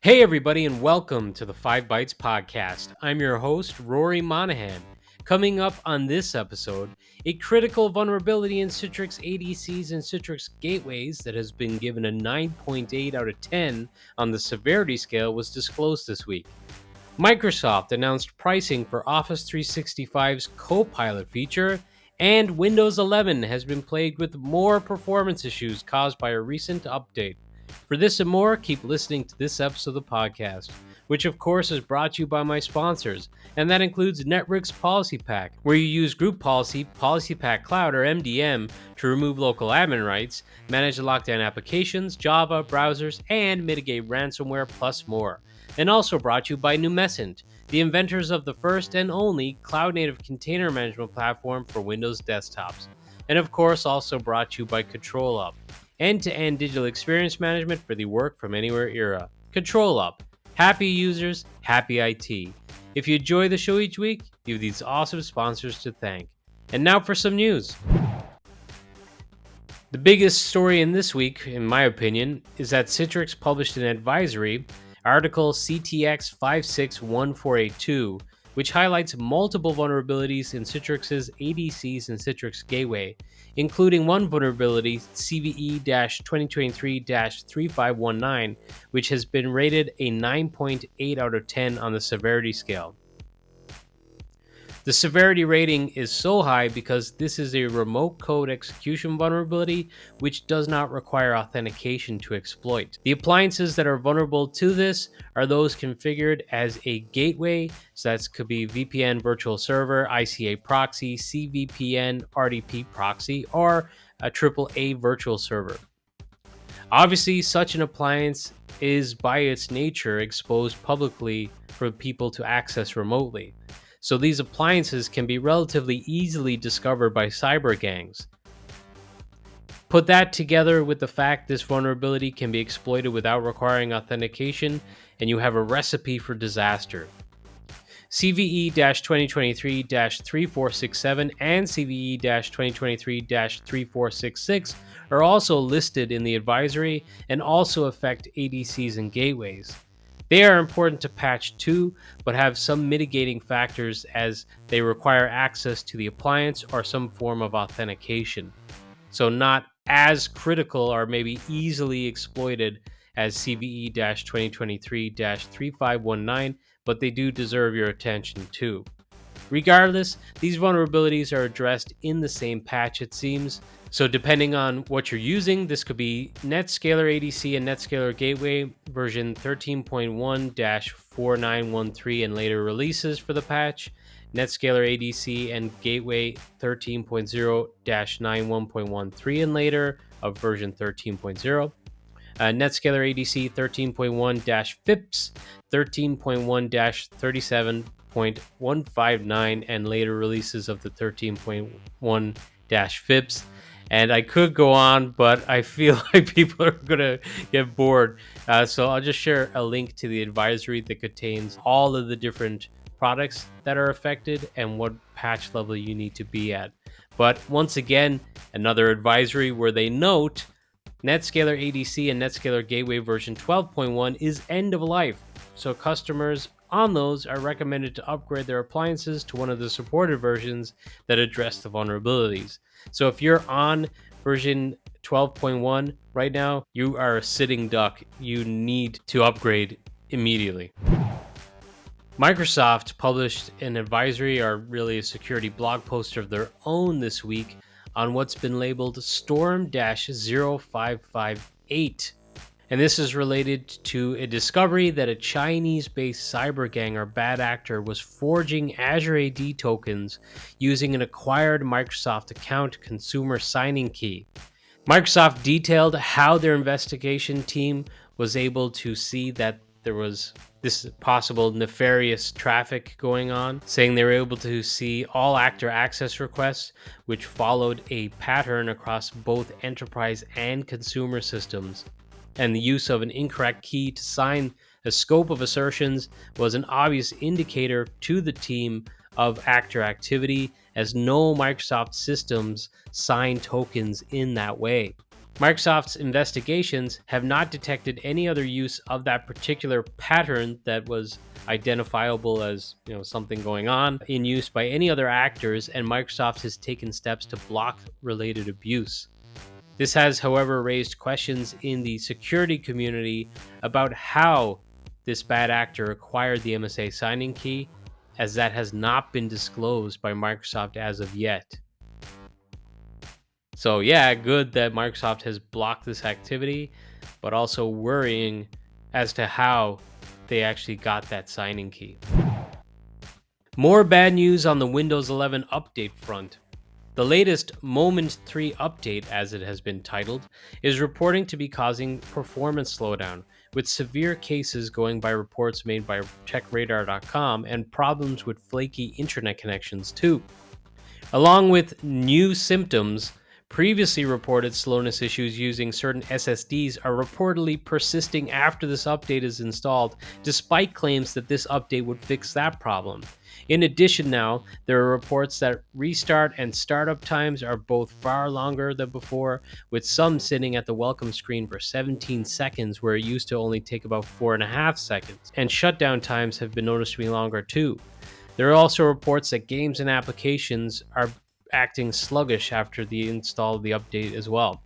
Hey everybody, and welcome to the 5 Bytes podcast. I'm your host, Rory Monahan. Coming up on this episode, a critical vulnerability in Citrix ADCs and Citrix gateways that has been given a 9.8 out of 10 on the severity scale was disclosed this week. Microsoft announced pricing for Office 365's Copilot feature, and Windows 11 has been plagued with more performance issues caused by a recent update. For this and more, keep listening to this episode of the podcast, which of course is brought to you by my sponsors, and that includes Network's Policy Pack, where you use Group Policy, Policy Pack Cloud, or MDM, to remove local admin rights, manage the lockdown applications, Java, browsers, and mitigate ransomware, plus more. And also brought to you by Numescent, the inventors of the first and only cloud-native container management platform for Windows desktops. And of course, also brought to you by ControlUp, end-to-end digital experience management for the work from anywhere era. ControlUp, happy users, happy IT. If you enjoy the show each week, you have these awesome sponsors to thank. And now for some news. The biggest story in this week, in my opinion, is that Citrix published an advisory, article CTX 561482, which highlights multiple vulnerabilities in Citrix's ADCs and Citrix Gateway, including one vulnerability, CVE-2023-3519, which has been rated a 9.8 out of 10 on the severity scale. The severity rating is so high because this is a remote code execution vulnerability which does not require authentication to exploit. The appliances that are vulnerable to this are those configured as a gateway, so that could be VPN virtual server, ICA proxy, CVPN, RDP proxy, or a AAA virtual server. Obviously, such an appliance is by its nature exposed publicly for people to access remotely. So these appliances can be relatively easily discovered by cyber gangs. Put that together with the fact this vulnerability can be exploited without requiring authentication, and you have a recipe for disaster. CVE-2023-3467 and CVE-2023-3466 are also listed in the advisory and also affect ADCs and gateways. They are important to patch too, but have some mitigating factors as they require access to the appliance or some form of authentication. So not as critical or maybe easily exploited as CVE-2023-3519, but they do deserve your attention too. Regardless, these vulnerabilities are addressed in the same patch, it seems. So depending on what you're using, this could be NetScaler ADC and NetScaler Gateway version 13.1-4913 and later releases for the patch, NetScaler ADC and Gateway 13.0-91.13 and later of version 13.0. NetScaler ADC 13.1-FIPS 13.1-37.159 and later releases of the 13.1-FIPS. And I could go on, but I feel like people are going to get bored. So I'll just share a link to the advisory that contains all of the different products that are affected and what patch level you need to be at. But once again, another advisory where they note NetScaler ADC and NetScaler Gateway version 12.1 is end of life. So customers on those are recommended to upgrade their appliances to one of the supported versions that address the vulnerabilities. So if you're on version 12.1 right now, you are a sitting duck. You need to upgrade immediately. Microsoft published an advisory, or really a security blog post of their own this week, on what's been labeled Storm-0558. And this is related to a discovery that a Chinese-based cyber gang or bad actor was forging Azure AD tokens using an acquired Microsoft account consumer signing key. Microsoft detailed how their investigation team was able to see that there was this possible nefarious traffic going on, saying they were able to see all actor access requests, which followed a pattern across both enterprise and consumer systems. And the use of an incorrect key to sign a scope of assertions was an obvious indicator to the team of actor activity, as no Microsoft systems sign tokens in that way. Microsoft's investigations have not detected any other use of that particular pattern that was identifiable as, something going on in use by any other actors, and Microsoft has taken steps to block related abuse. This has, however, raised questions in the security community about how this bad actor acquired the MSA signing key, as that has not been disclosed by Microsoft as of yet. So yeah, good that Microsoft has blocked this activity, but also worrying as to how they actually got that signing key. More bad news on the Windows 11 update front. The latest Moment 3 update, as it has been titled, is reporting to be causing performance slowdown, with severe cases going by reports made by TechRadar.com and problems with flaky internet connections too. Along with new symptoms, previously reported slowness issues using certain SSDs are reportedly persisting after this update is installed, despite claims that this update would fix that problem. In addition, now, there are reports that restart and startup times are both far longer than before, with some sitting at the welcome screen for 17 seconds where it used to only take about 4.5 seconds, and shutdown times have been noticed to be longer too. There are also reports that games and applications are acting sluggish after the install of the update as well.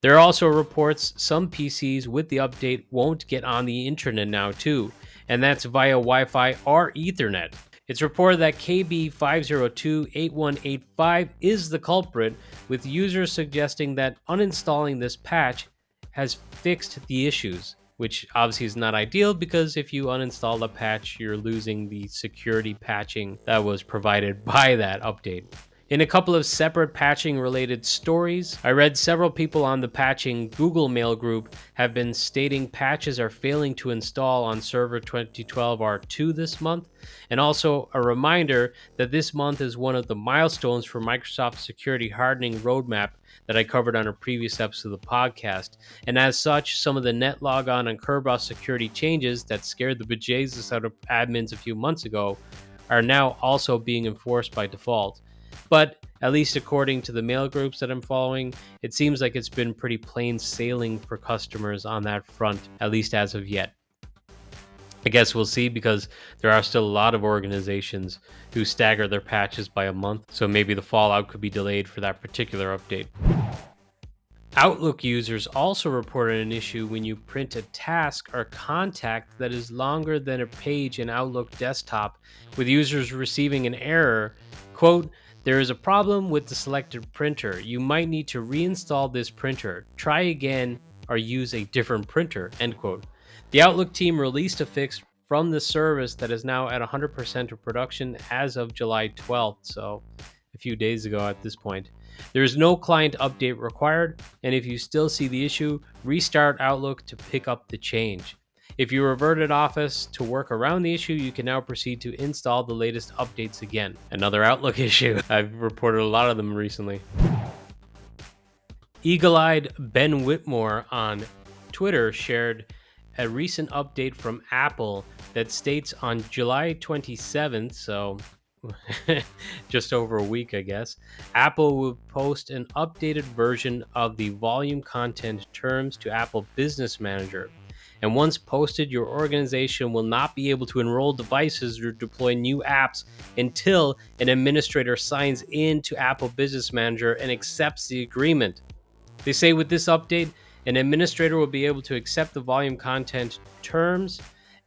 There are also reports some PCs with the update won't get on the internet now too, and that's via Wi-Fi or Ethernet. It's reported that KB5028185 is the culprit, with users suggesting that uninstalling this patch has fixed the issues, which obviously is not ideal because if you uninstall the patch, you're losing the security patching that was provided by that update. In a couple of separate patching related stories, I read several people on the patching Google Mail group have been stating patches are failing to install on Server 2012 R2 this month, and also a reminder that this month is one of the milestones for Microsoft's security hardening roadmap that I covered on a previous episode of the podcast, and as such, some of the net logon and Kerberos security changes that scared the bejesus out of admins a few months ago are now also being enforced by default. But at least according to the mail groups that I'm following, it seems like it's been pretty plain sailing for customers on that front, at least as of yet. I guess we'll see, because there are still a lot of organizations who stagger their patches by a month, so maybe the fallout could be delayed for that particular update. Outlook users also reported an issue when you print a task or contact that is longer than a page in Outlook desktop, with users receiving an error, quote, "There is a problem with the selected printer. You might need to reinstall this printer. Try again or use a different printer," end quote. The Outlook team released a fix from the service that is now at 100% of production as of July 12th, so a few days ago at this point. There is no client update required, and if you still see the issue, restart Outlook to pick up the change. If you reverted Office to work around the issue, you can now proceed to install the latest updates again. Another Outlook issue. I've reported a lot of them recently. Eagle-eyed Ben Whitmore on Twitter shared a recent update from Apple that states on July 27th, so just over a week, I guess, Apple will post an updated version of the volume content terms to Apple Business Manager. And once posted, your organization will not be able to enroll devices or deploy new apps until an administrator signs in to Apple Business Manager and accepts the agreement. They say with this update, an administrator will be able to accept the volume content terms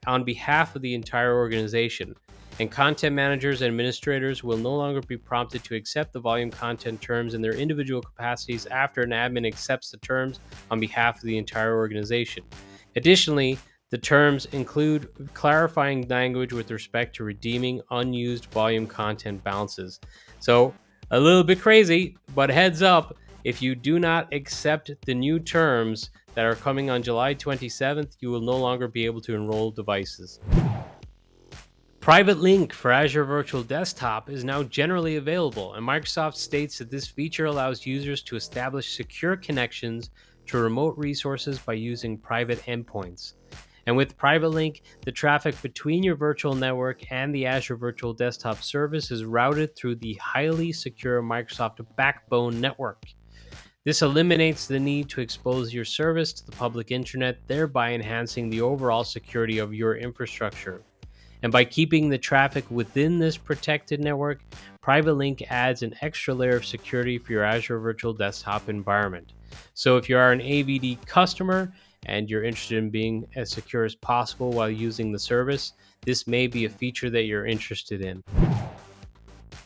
on behalf of the entire organization, and content managers and administrators will no longer be prompted to accept the volume content terms in their individual capacities after an admin accepts the terms on behalf of the entire organization. Additionally, the terms include clarifying language with respect to redeeming unused volume content balances. So, a little bit crazy, but heads up, if you do not accept the new terms that are coming on July 27th, you will no longer be able to enroll devices. Private Link for Azure Virtual Desktop is now generally available, and Microsoft states that this feature allows users to establish secure connections to remote resources by using private endpoints. And with Private Link, the traffic between your virtual network and the Azure Virtual Desktop Service is routed through the highly secure Microsoft Backbone network. This eliminates the need to expose your service to the public internet, thereby enhancing the overall security of your infrastructure. And by keeping the traffic within this protected network, Private Link adds an extra layer of security for your Azure Virtual Desktop environment. So if you are an AVD customer and you're interested in being as secure as possible while using the service, this may be a feature that you're interested in.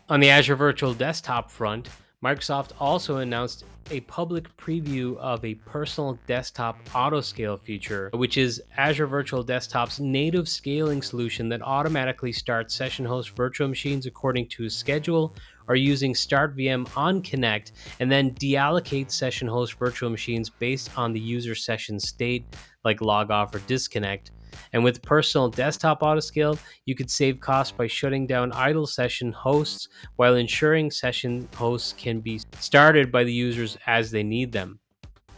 On the Azure Virtual Desktop front, Microsoft also announced a public preview of a personal desktop autoscale feature, which is Azure Virtual Desktop's native scaling solution that automatically starts session host virtual machines according to a schedule or using Start VM on Connect, and then deallocates session host virtual machines based on the user session state, like log off or disconnect. And with personal desktop autoscale, you could save costs by shutting down idle session hosts while ensuring session hosts can be started by the users as they need them.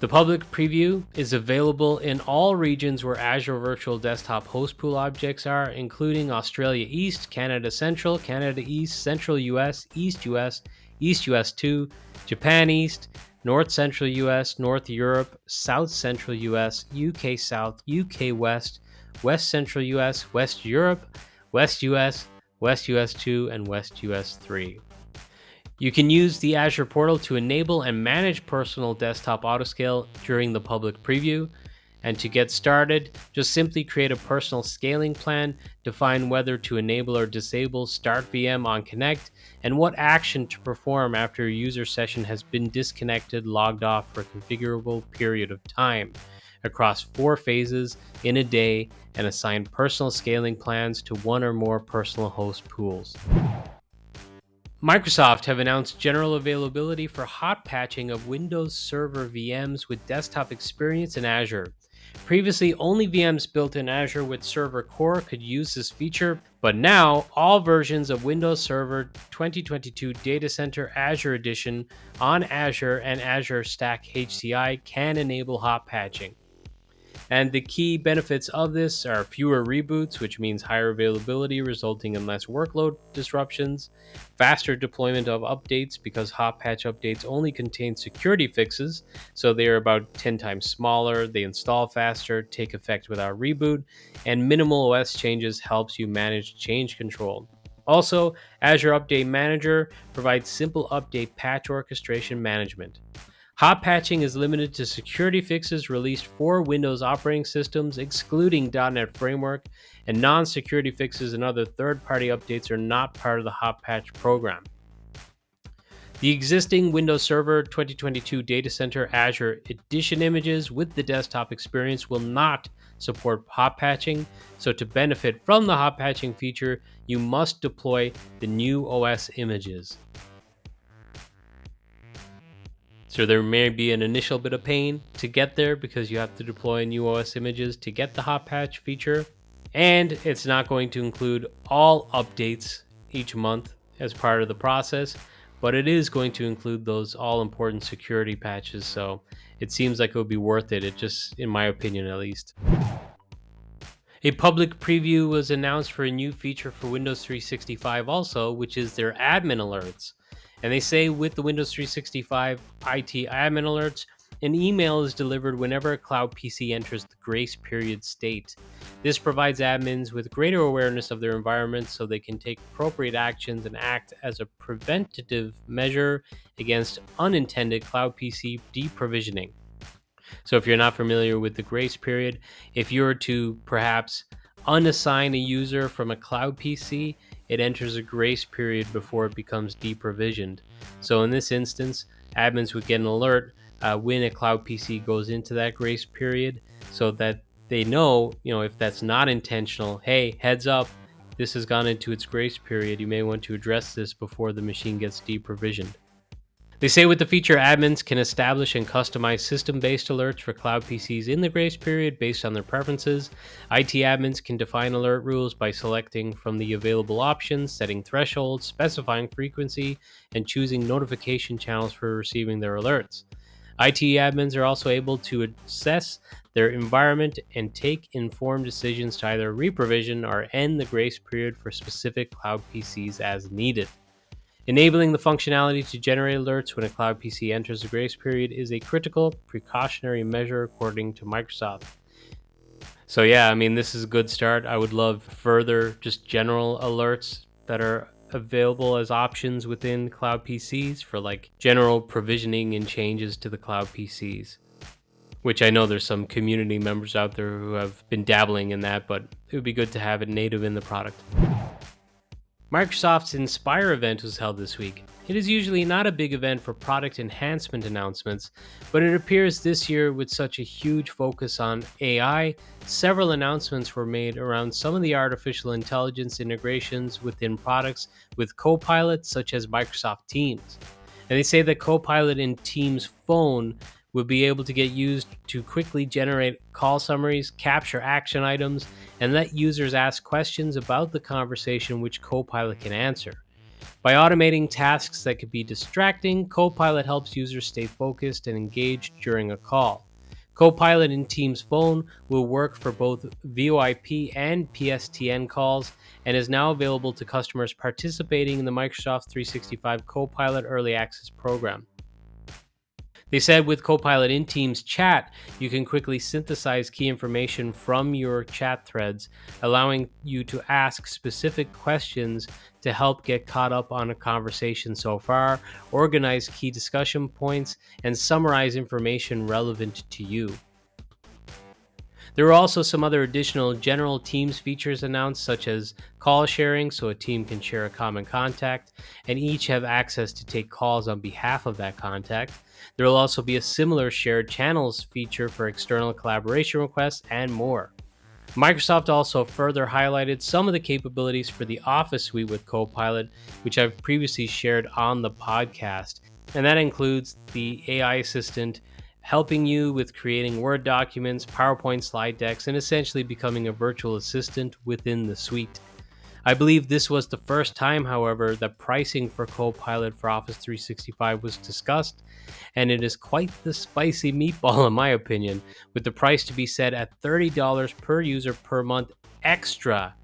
The public preview is available in all regions where Azure Virtual Desktop host pool objects are, including Australia East, Canada Central, Canada East, Central US, East US, East US 2, Japan East, North Central US, North Europe, South Central US, UK South, UK West, West Central US, West Europe, West US, West US 2, and West US 3. You can use the Azure portal to enable and manage personal desktop autoscale during the public preview. And to get started, just simply create a personal scaling plan, define whether to enable or disable Start VM on Connect, and what action to perform after a user session has been disconnected, logged off for a configurable period of time across 4 phases in a day, and assign personal scaling plans to one or more personal host pools. Microsoft have announced general availability for hot patching of Windows Server VMs with desktop experience in Azure. Previously, only VMs built in Azure with Server Core could use this feature, but now all versions of Windows Server 2022 Data Center Azure Edition on Azure and Azure Stack HCI can enable hot patching. And the key benefits of this are fewer reboots, which means higher availability, resulting in less workload disruptions, faster deployment of updates because hot patch updates only contain security fixes, so they are about 10 times smaller, they install faster, take effect without reboot, and minimal OS changes helps you manage change control. Also, Azure Update Manager provides simple update patch orchestration management. Hot patching is limited to security fixes released for Windows operating systems, excluding .NET Framework, and non-security fixes and other third-party updates are not part of the hot patch program. The existing Windows Server 2022 Data Center Azure Edition images with the desktop experience will not support hot patching, so to benefit from the hot patching feature, you must deploy the new OS images. So there may be an initial bit of pain to get there because you have to deploy new OS images to get the hot patch feature. And it's not going to include all updates each month as part of the process, but it is going to include those all important security patches. So it seems like it would be worth it, just in my opinion at least. A public preview was announced for a new feature for Windows 365 also, which is their admin alerts. And they say with the Windows 365 IT admin alerts, an email is delivered whenever a cloud PC enters the grace period state. This provides admins with greater awareness of their environment so they can take appropriate actions and act as a preventative measure against unintended cloud PC deprovisioning. So if you're not familiar with the grace period, if you were to perhaps unassign a user from a cloud PC, it enters a grace period before it becomes deprovisioned. So in this instance, admins would get an alert when a cloud PC goes into that grace period so that they know, if that's not intentional, hey, heads up, this has gone into its grace period. You may want to address this before the machine gets deprovisioned. They say with the feature, admins can establish and customize system-based alerts for cloud PCs in the grace period based on their preferences. IT admins can define alert rules by selecting from the available options, setting thresholds, specifying frequency, and choosing notification channels for receiving their alerts. IT admins are also able to assess their environment and take informed decisions to either reprovision or end the grace period for specific cloud PCs as needed. Enabling the functionality to generate alerts when a cloud PC enters the grace period is a critical precautionary measure according to Microsoft. So yeah, I mean, this is a good start. I would love further just general alerts that are available as options within cloud PCs for like general provisioning and changes to the cloud PCs, which I know there's some community members out there who have been dabbling in that, but it would be good to have it native in the product. Microsoft's Inspire event was held this week. It is usually not a big event for product enhancement announcements, but it appears this year with such a huge focus on AI, several announcements were made around some of the artificial intelligence integrations within products with Copilot, such as Microsoft Teams. And they say that Copilot in Teams Phone would be able to get used to quickly generate call summaries, capture action items, and let users ask questions about the conversation which Copilot can answer. By automating tasks that could be distracting, Copilot helps users stay focused and engaged during a call. Copilot in Teams Phone will work for both VoIP and PSTN calls and is now available to customers participating in the Microsoft 365 Copilot Early Access program. They said with Copilot in Teams Chat, you can quickly synthesize key information from your chat threads, allowing you to ask specific questions to help get caught up on a conversation so far, organize key discussion points, and summarize information relevant to you. There were also some other additional general Teams features announced, such as call sharing, so a team can share a common contact and each have access to take calls on behalf of that contact. There will also be a similar shared channels feature for external collaboration requests and more. Microsoft also further highlighted some of the capabilities for the Office suite with Copilot, which I've previously shared on the podcast, and that includes the AI assistant helping you with creating Word documents, PowerPoint slide decks, and essentially becoming a virtual assistant within the suite. I believe this was the first time, however, that pricing for Copilot for Office 365 was discussed, and it is quite the spicy meatball in my opinion, with the price to be set at $30 per user per month extra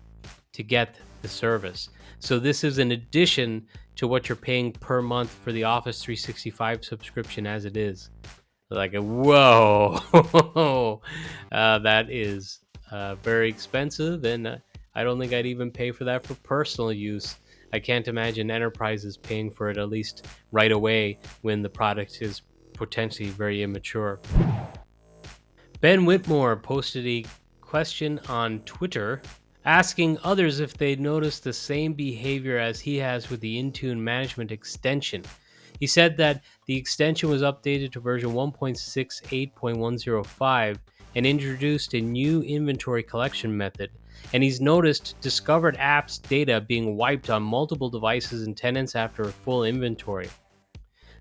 to get the service. So this is in addition to what you're paying per month for the Office 365 subscription as it is. Like, whoa, that is very expensive, and I don't think I'd even pay for that for personal use. I can't imagine enterprises paying for it at least right away when the product is potentially very immature. Ben Whitmore posted a question on Twitter asking others if they'd noticed the same behavior as he has with the Intune management extension. He said that the extension was updated to version 1.68.105 and introduced a new inventory collection method, and he's noticed discovered apps data being wiped on multiple devices and tenants after a full inventory.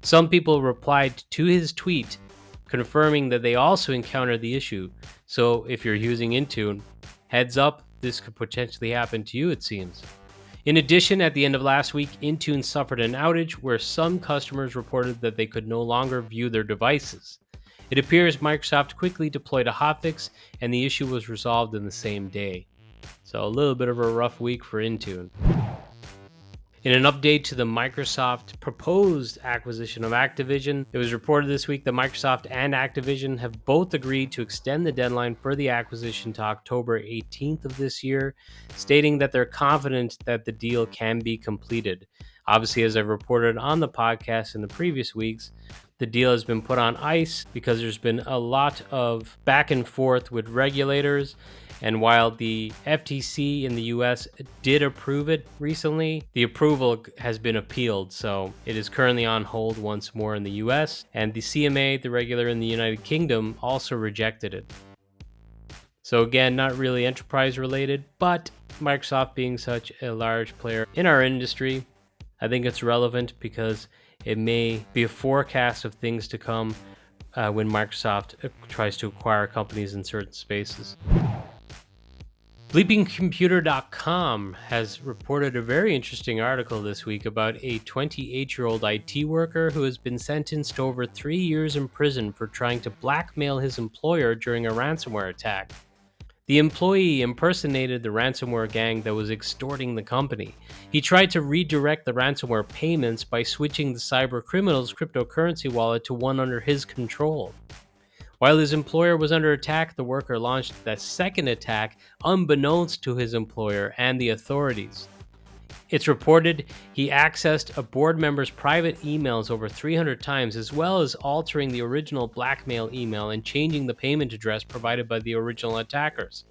Some people replied to his tweet confirming that they also encountered the issue, so if you're using Intune, heads up, this could potentially happen to you, it seems. In addition, at the end of last week, Intune suffered an outage where some customers reported that they could no longer view their devices. It appears Microsoft quickly deployed a hotfix and the issue was resolved in the same day. So a little bit of a rough week for Intune. In an update to the Microsoft proposed acquisition of Activision, it was reported this week that Microsoft and Activision have both agreed to extend the deadline for the acquisition to October 18th of this year, stating that they're confident that the deal can be completed. Obviously, as I've reported on the podcast in the previous weeks, the deal has been put on ice because there's been a lot of back and forth with regulators. And while the FTC in the US did approve it recently, the approval has been appealed. So it is currently on hold once more in the US. And the CMA, the regulator in the United Kingdom, also rejected it. So again, not really enterprise related, but Microsoft being such a large player in our industry, I think it's relevant because it may be a forecast of things to come when Microsoft tries to acquire companies in certain spaces. Bleepingcomputer.com has reported a very interesting article this week about a 28-year-old IT worker who has been sentenced to over 3 years in prison for trying to blackmail his employer during a ransomware attack. The employee impersonated the ransomware gang that was extorting the company. He tried to redirect the ransomware payments by switching the cyber criminal's cryptocurrency wallet to one under his control. While his employer was under attack, the worker launched that second attack unbeknownst to his employer and the authorities. It's reported he accessed a board member's private emails over 300 times, as well as altering the original blackmail email and changing the payment address provided by the original attackers.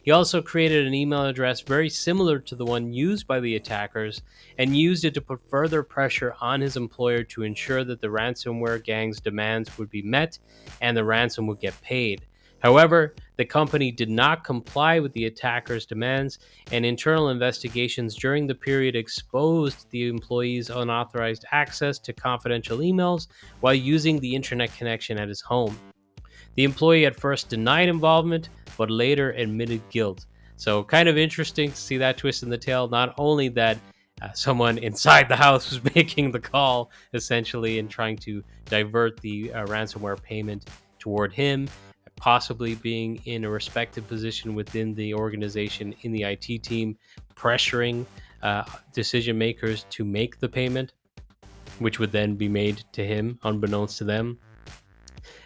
He also created an email address very similar to the one used by the attackers and used it to put further pressure on his employer to ensure that the ransomware gang's demands would be met and the ransom would get paid. However, the company did not comply with the attackers' demands, and internal investigations during the period exposed the employee's unauthorized access to confidential emails while using the internet connection at his home. The employee at first denied involvement, but later admitted guilt. So kind of interesting to see that twist in the tale. Not only that someone inside the house was making the call, essentially, and trying to divert the ransomware payment toward him, possibly being in a respected position within the organization in the IT team, pressuring decision makers to make the payment, which would then be made to him unbeknownst to them,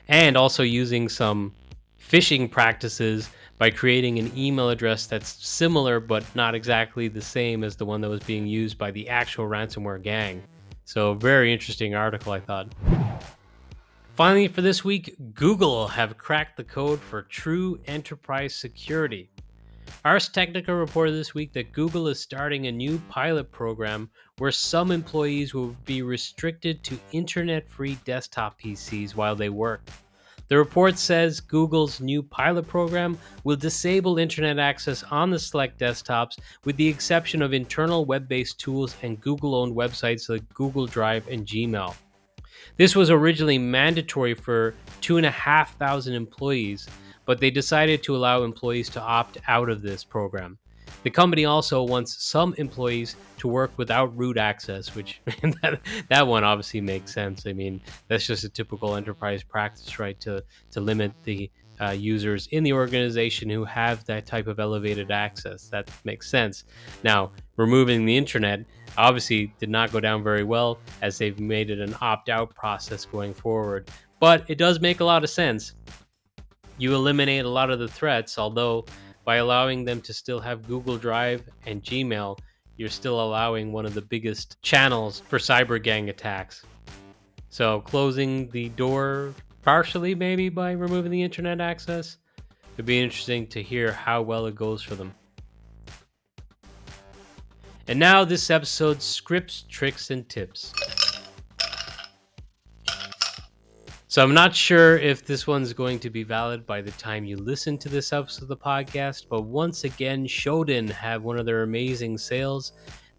and also using some phishing practices by creating an email address that's similar but not exactly the same as the one that was being used by the actual ransomware gang. So very interesting article, I thought. Finally, for this week, Google have cracked the code for true enterprise security. Ars Technica reported this week that Google is starting a new pilot program where some employees will be restricted to internet-free desktop PCs while they work. The report says Google's new pilot program will disable internet access on the select desktops with the exception of internal web-based tools and Google-owned websites like Google Drive and Gmail. This was originally mandatory for 2,500 employees, but they decided to allow employees to opt out of this program. The company also wants some employees to work without root access, which that one obviously makes sense. I mean, that's just a typical enterprise practice, right? To limit the users in the organization who have that type of elevated access. That makes sense. Now, removing the internet obviously did not go down very well, as they've made it an opt-out process going forward. But it does make a lot of sense. You eliminate a lot of the threats, although by allowing them to still have Google Drive and Gmail, you're still allowing one of the biggest channels for cyber gang attacks. So closing the door partially, maybe by removing the internet access, it'd be interesting to hear how well it goes for them. And now this episode's scripts, tricks, and tips. So I'm not sure if this one's going to be valid by the time you listen to this episode of the podcast, but once again, Shodan have one of their amazing sales.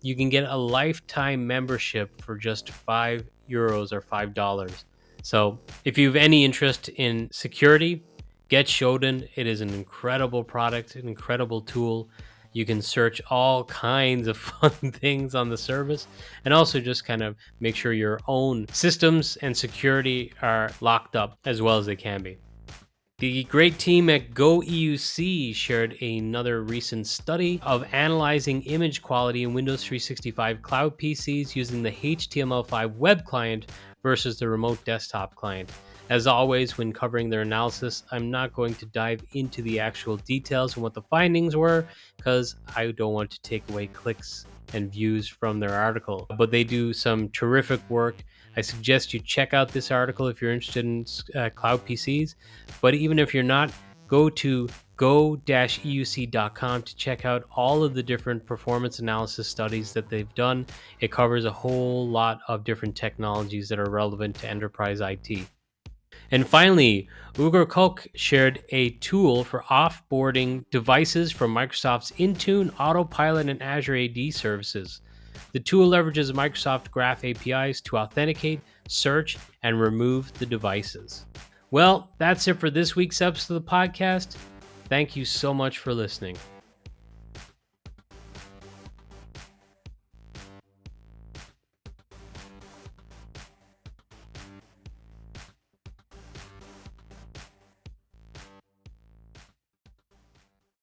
You can get a lifetime membership for just €5 or $5. So if you have any interest in security, get Shodan. It is an incredible product, an incredible tool. You can search all kinds of fun things on the service and also just kind of make sure your own systems and security are locked up as well as they can be. The great team at Go-EUC shared another recent study of analyzing image quality in Windows 365 cloud PCs using the HTML5 web client versus the remote desktop client. As always, when covering their analysis, I'm not going to dive into the actual details and what the findings were because I don't want to take away clicks and views from their article. But they do some terrific work. I suggest you check out this article if you're interested in cloud PCs. But even if you're not, go to go-euc.com to check out all of the different performance analysis studies that they've done. It covers a whole lot of different technologies that are relevant to enterprise IT. And finally, Ugur Kok shared a tool for offboarding devices from Microsoft's Intune, Autopilot, and Azure AD services. The tool leverages Microsoft Graph APIs to authenticate, search, and remove the devices. Well, that's it for this week's episode of the podcast. Thank you so much for listening.